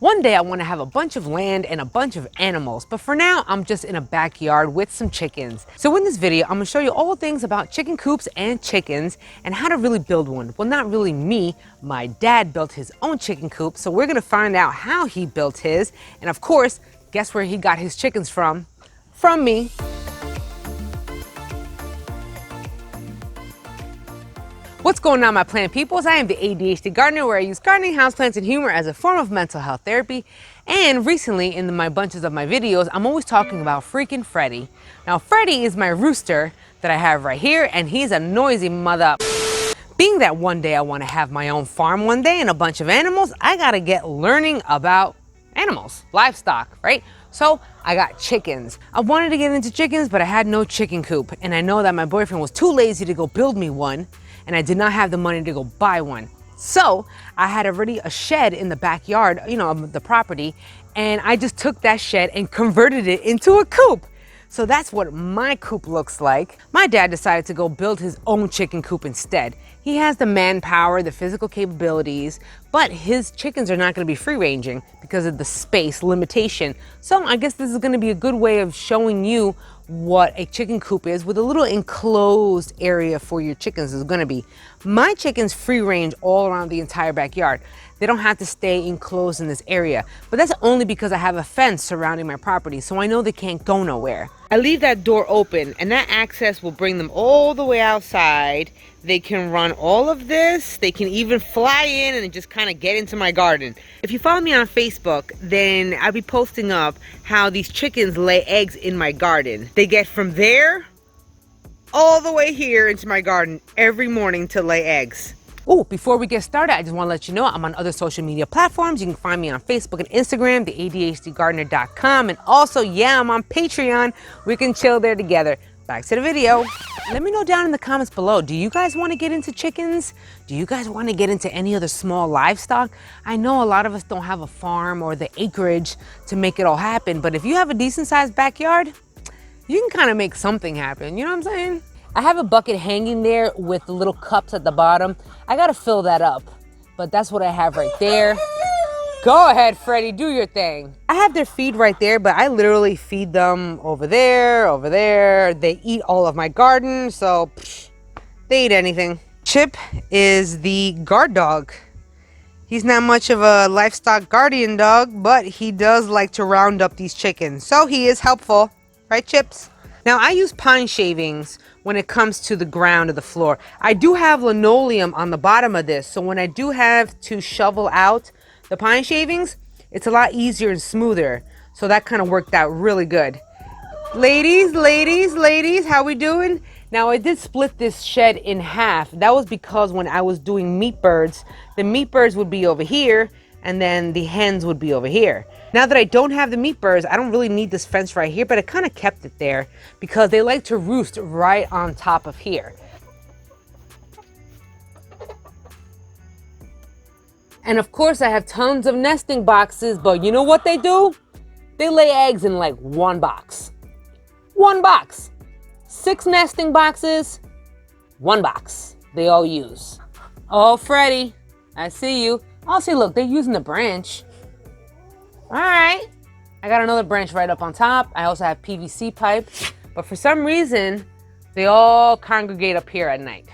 One day I want to have a bunch of land and a bunch of animals, but for now I'm just in a backyard with some chickens. So in this video, I'm going to show you all things about chicken coops and chickens and how to really build one. Well, not really me. My dad built his own chicken coop, so we're going to find out how he built his. And of course, guess where he got his chickens from? From me. What's going on, my plant peoples? I am the ADHD gardener, where I use gardening, houseplants, and humor as a form of mental health therapy. And recently, in my bunches of my videos, I'm always talking about freaking Freddy. Now, Freddy is my rooster that I have right here, and he's a noisy mother. Being that one day I want to have my own farm one day and a bunch of animals, I gotta get learning about animals, livestock, right? So I got chickens. I wanted to get into chickens, but I had no chicken coop. And I know that my boyfriend was too lazy to go build me one, and I did not have the money to go buy one. So I had already a shed in the backyard, of the property, and I just took that shed and converted it into a coop. So that's what my coop looks like. My dad decided to go build his own chicken coop instead. He has the manpower, the physical capabilities, but his chickens are not going to be free ranging because of the space limitation. So I guess this is going to be a good way of showing you what a chicken coop is with a little enclosed area for your chickens is going to be. My chickens free range all around the entire backyard. They don't have to stay enclosed in this area, but that's only because I have a fence surrounding my property, so I know they can't go nowhere. I leave that door open, and that access will bring them all the way outside. They can run all of this. They can even fly in and just kind of get into my garden. If you follow me on Facebook, then I'll be posting up how these chickens lay eggs in my garden. They get from there all the way here into my garden every morning to lay eggs. Oh, before we get started, I just want to let you know I'm on other social media platforms. You can find me on Facebook and Instagram, theadhdgardener.com. And also, I'm on Patreon. We can chill there together. Back to the video. Let me know down in the comments below. Do you guys want to get into chickens? Do you guys want to get into any other small livestock? I know a lot of us don't have a farm or the acreage to make it all happen. But if you have a decent sized backyard, you can kind of make something happen. You know what I'm saying? I have a bucket hanging there with the little cups at the bottom. I gotta fill that up, but that's what I have right there. Go ahead, Freddy, do your thing. I have their feed right there, but I literally feed them over there, over there. They eat all of my garden, so they eat anything. Chip is the guard dog. He's not much of a livestock guardian dog, but he does like to round up these chickens, so he is helpful. Right, Chips? Now, I use pine shavings when it comes to the ground of the floor. I do have linoleum on the bottom of this, so when I do have to shovel out the pine shavings, it's a lot easier and smoother. So that kind of worked out really good. Ladies, how we doing? Now, I did split this shed in half. That was because when I was doing meat birds, the meat birds would be over here, and then the hens would be over here. Now that I don't have the meat birds, I don't really need this fence right here, but I kind of kept it there because they like to roost right on top of here. And of course, I have tons of nesting boxes, but you know what they do? They lay eggs in like one box. One box. 6 nesting boxes, 1 box. They all use. Oh, Freddy, I see you. Oh, see, look, they're using the branch. All right. I got another branch right up on top. I also have PVC pipe, but for some reason, they all congregate up here at night.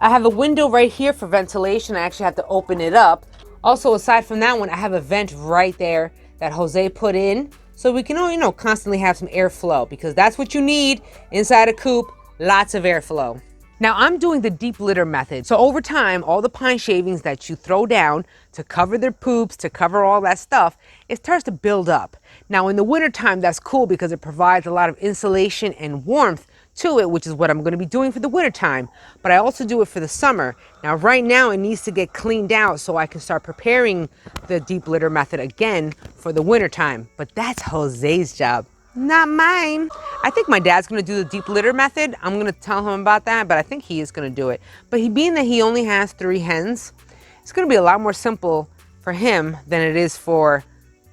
I have a window right here for ventilation. I actually have to open it up. Also, aside from that one, I have a vent right there that Jose put in so we can, constantly have some airflow, because that's what you need inside a coop, lots of airflow. Now, I'm doing the deep litter method. So over time, all the pine shavings that you throw down to cover their poops, to cover all that stuff, it starts to build up. Now, in the wintertime, that's cool because it provides a lot of insulation and warmth to it, which is what I'm going to be doing for the wintertime. But I also do it for the summer. Now, right now, it needs to get cleaned out so I can start preparing the deep litter method again for the wintertime. But that's Jose's job, not mine. I think my dad's going to do the deep litter method. I'm going to tell him about that, but I think he is going to do it. But being that he only has 3 hens, it's going to be a lot more simple for him than it is for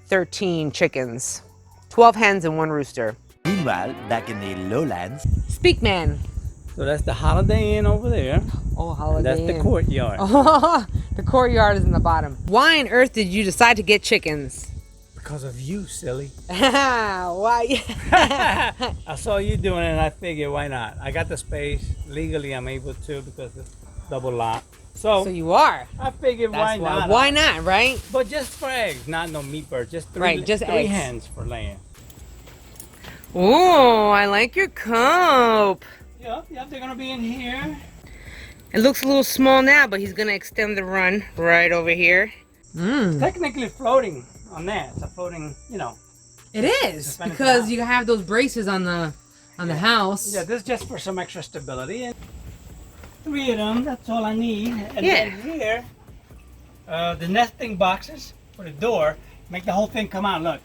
13 chickens. 12 hens and 1 rooster. Meanwhile, back in the lowlands. Speak, man. So that's the Holiday Inn over there. Oh, Holiday Inn. That's the courtyard. Oh, the courtyard is in the bottom. Why on earth did you decide to get chickens? Because of you, silly. Why? I saw you doing it and I figured, why not? I got the space. Legally, I'm able to because it's double lot. So you are. I figured, why not? Why not, right? But just for eggs, not no meat birds. Just three, Right, just three eggs. hens for laying. Oh, I like your Coop. Yep, they're going to be in here. It looks a little small now, but he's going to extend the run right over here. Technically floating on that. It's a floating, It is, because you have those braces on the house. Yeah, this is just for some extra stability. And 3 of them, that's all I need. And then here, the nesting boxes for the door, make the whole thing come out, look.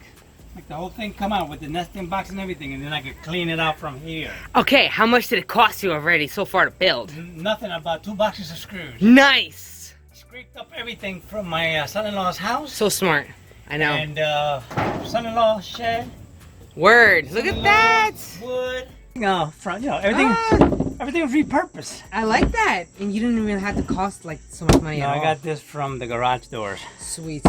Make the whole thing come out with the nesting box and everything, and then I can clean it out from here. Okay, how much did it cost you already so far to build? Nothing, about 2 boxes of screws. Nice! Scraped up everything from my son-in-law's house. So smart, I know. And son-in-law shed. Word, look at that! Wood. Front, everything. Everything was repurposed. I like that. And you didn't even have to cost like so much money at all. I got this from the garage doors. Sweet.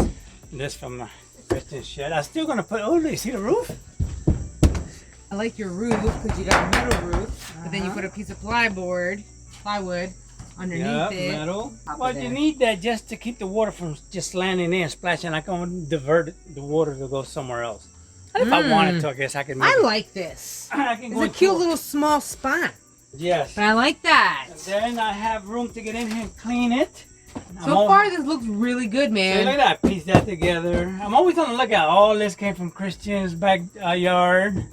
This from the Christian shed. I'm still gonna put. Oh, you see the roof? I like your roof because you got a metal roof, but then you put a piece of plywood underneath it. Metal. Well, you need that just to keep the water from just landing in, splashing. I can divert the water to go somewhere else. And if I wanted to, I guess I could make I like this. I can It's go a cute little small spot. Yes. But I like that. And then I have room to get in here and clean it. So far, this looks really good, man. So look at that. Piece that together. I'm always on the lookout. All this came from Christian's backyard.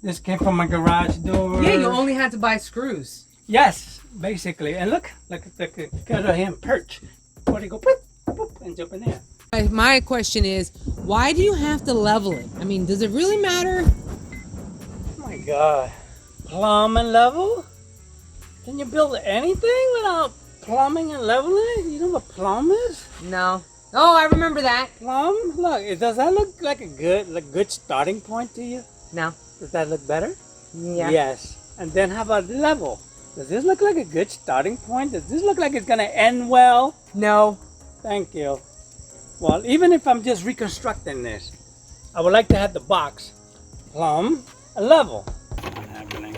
This came from my garage door. Yeah, you only had to buy screws. Yes, basically. And look at him perch. Where they go, boop, boop, and jump in there. My question is, why do you have to level it? I mean, does it really matter? Oh my God. Plumb and level? Can you build anything without plumbing and leveling? You know what plumb is? No. Oh, I remember that. Plumb? Look, does that look like a good starting point to you? No. Does that look better? Yeah. Yes. And then how about level? Does this look like a good starting point? Does this look like it's gonna end well? No. Thank you. Well, even if I'm just reconstructing this, I would like to have the box plumb and level. What's happening?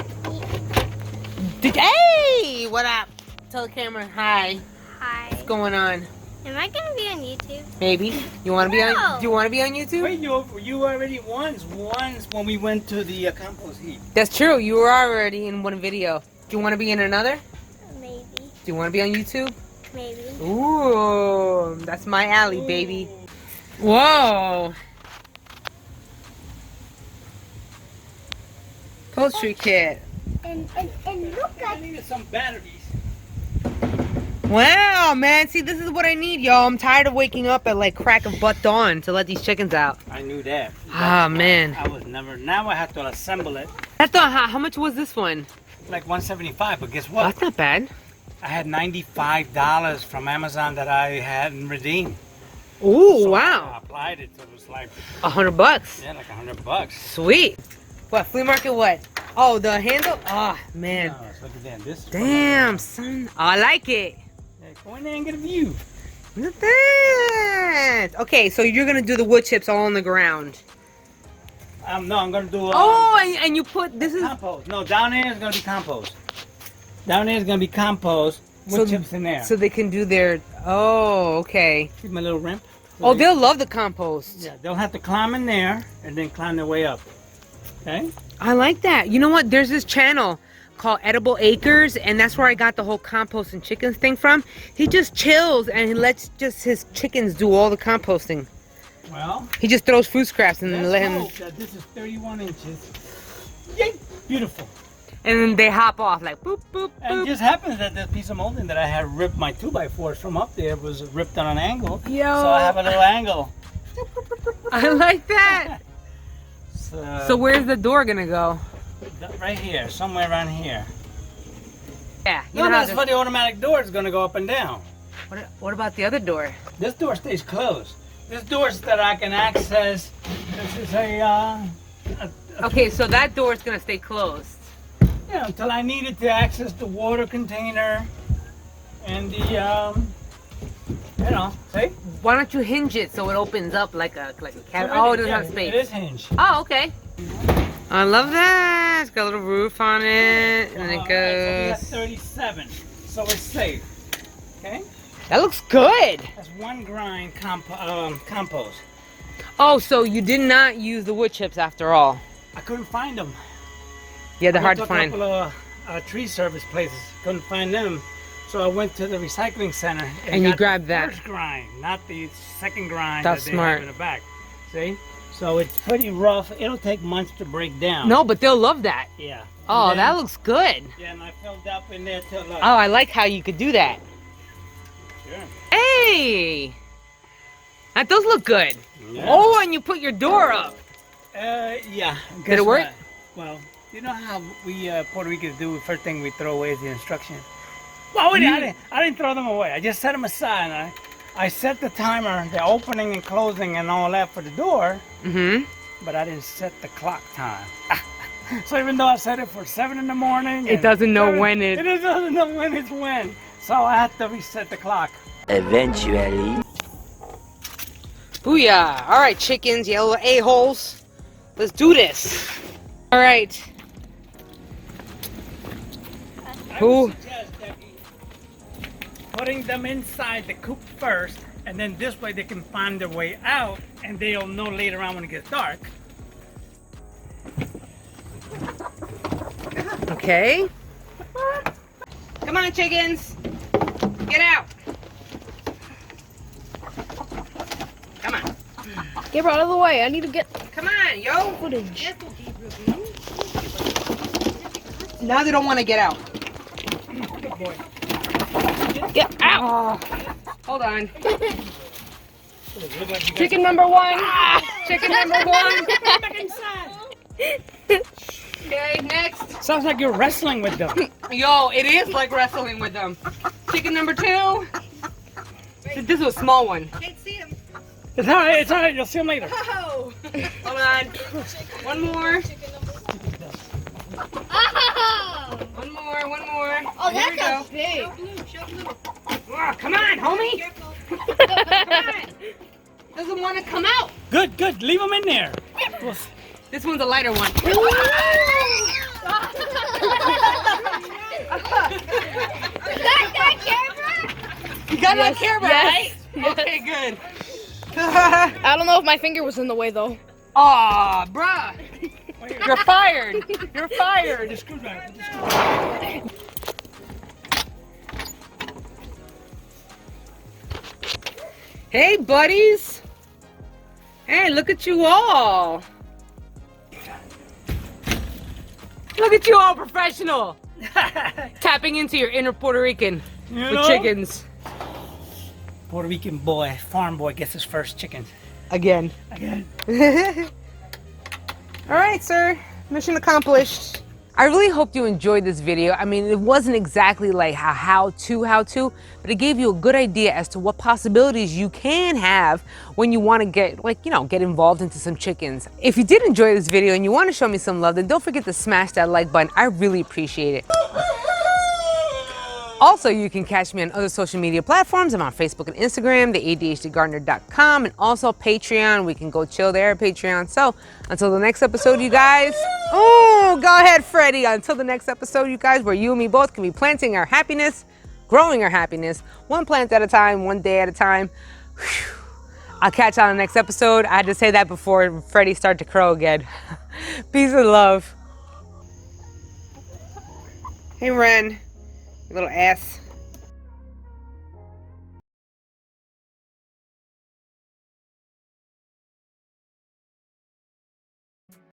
Hey, what up? Tell the camera hi. Hi. What's going on? Am I gonna be on YouTube? Maybe. You want to be on? Do you want to be on YouTube? Wait, you already once when we went to the compost heap. That's true. You were already in one video. Do you want to be in another? Maybe. Do you want to be on YouTube? Maybe. Ooh, that's my alley, baby. Whoa. Poultry kit. And look I at needed some batteries. Wow, man. See, this is what I need, y'all. I'm tired of waking up at like crack of butt dawn to let these chickens out. I knew that. Ah, man. I was never. Now I have to assemble it. That's not, how much was this one? Like $175, but guess what? Oh, that's not bad. I had $95 from Amazon that I hadn't redeemed. Ooh, So wow. I applied it, so it was like, $100. yeah, like $100. Sweet. What, flea market what? Oh, the handle? Oh, man. No, look at that. This is Damn, son. Oh, I like it. Yeah, go in there and get a view. Look at that. Okay, so you're going to do the wood chips all on the ground. No, I'm going to do Oh, and you put, this is... compost. No, down there is going to be compost. Down there is going to be compost with chips in there. So they can do their... Oh, okay. See my little ramp? Oh, they'll love the compost. Yeah, they'll have to climb in there and then climb their way up. Okay? I like that. You know what? There's this channel called Edible Acres, and that's where I got the whole compost and chickens thing from. He just chills and he lets just his chickens do all the composting. Well, He just throws food scraps and let's let him... hope that this is 31 inches. Yay! Beautiful. And then they hop off like boop, boop, And it boop. just happens that this piece of molding that I had ripped my 2x4s from up there was ripped on an angle. Yo. So I have a little angle. I like that. So where's the door gonna go? Right here, somewhere around here. Yeah. You No, know how that's why the automatic door is going to go up and down. what about the other door? This door stays closed. This door is that I can access. This is a Okay, so that door is gonna stay closed. Yeah, until I needed to access the water container and the, see? Why don't you hinge it so it opens up like a cabinet? So Oh, it doesn't have space. It is hinged. Oh, okay. I love that. It's got a little roof on it, and it Alright, so we have goes. 37, so it's safe. Okay? That looks good. That's one grind compost. Oh, so you did not use the wood chips after all? I couldn't find them. Yeah, they're hard to I find. went to a couple of tree service places, couldn't find them. So I went to the recycling center And you got grabbed the that. first grind, not the second grind That's that they smart. have in the back. See? So it's pretty rough. It'll take months to break down. No, but they'll love that. Yeah. Oh, And that then- looks good. Yeah, and I filled up in there till Oh, I like how you could do that. Sure. Hey! That does look good. Yeah. Oh, and you put your door up. Yeah. Did Guess it work? what? Well, you know how we Puerto Ricans do, first thing we throw away is the instructions. Well, I didn't throw them away. I just set them aside. And I set the timer, the opening and closing and all that for the door, Mm-hmm. but I didn't set the clock time. So even though I set it for 7 in the morning, It and doesn't know when it- It doesn't know when it's when. So I had to reset the clock. Eventually. Booyah. All right, chickens, you little a-holes. Let's do this. All right. I Who? would suggest, Becky, putting them inside the coop first, and then this way they can find their way out, and they'll know later on when it gets dark. Okay. Come on, chickens. Get out. Come on. Get out of the way. I need to get Come on, yo. footage. Now they don't want to get out. Good boy. Get out. Hold on. Look like you Chicken number one. Chicken number one. back inside. Okay, next. Sounds like you're wrestling with them. Yo, it is like wrestling with them. Chicken number 2. This is a small one. It's alright, it's alright, you'll see them later. Oh. Hold on. One more. Oh, One more. One more. oh Here we that's go. a big. Oh, come on, homie. Come on. Doesn't want to come out. Good, good, leave them in there. This one's a lighter one. You got it on camera, yes, right? Okay, good. I don't know if my finger was in the way though. Aw, bruh. You're fired. You're fired. The screwdriver, the screwdriver. Hey, buddies. Hey, look at you all. Look at you all professional. Tapping into your inner Puerto Rican You with know? chickens. Puerto Rican boy, farm boy, gets his first chicken. Again. Again. All right, sir. Mission accomplished. I really hope you enjoyed this video. I mean, it wasn't exactly like a how-to, but it gave you a good idea as to what possibilities you can have when you want to get involved into some chickens. If you did enjoy this video and you want to show me some love, then don't forget to smash that like button. I really appreciate it. Also, you can catch me on other social media platforms. I'm on Facebook and Instagram, theadhdgardener.com, and also Patreon. We can go chill there at Patreon. So until the next episode, you guys. Oh, go ahead, Freddie. Until the next episode, you guys, where you and me both can be planting our happiness, growing our happiness, one plant at a time, one day at a time. Whew. I'll catch you on the next episode. I had to say that before Freddie started to crow again. Peace and love. Hey, Ren. Little ass.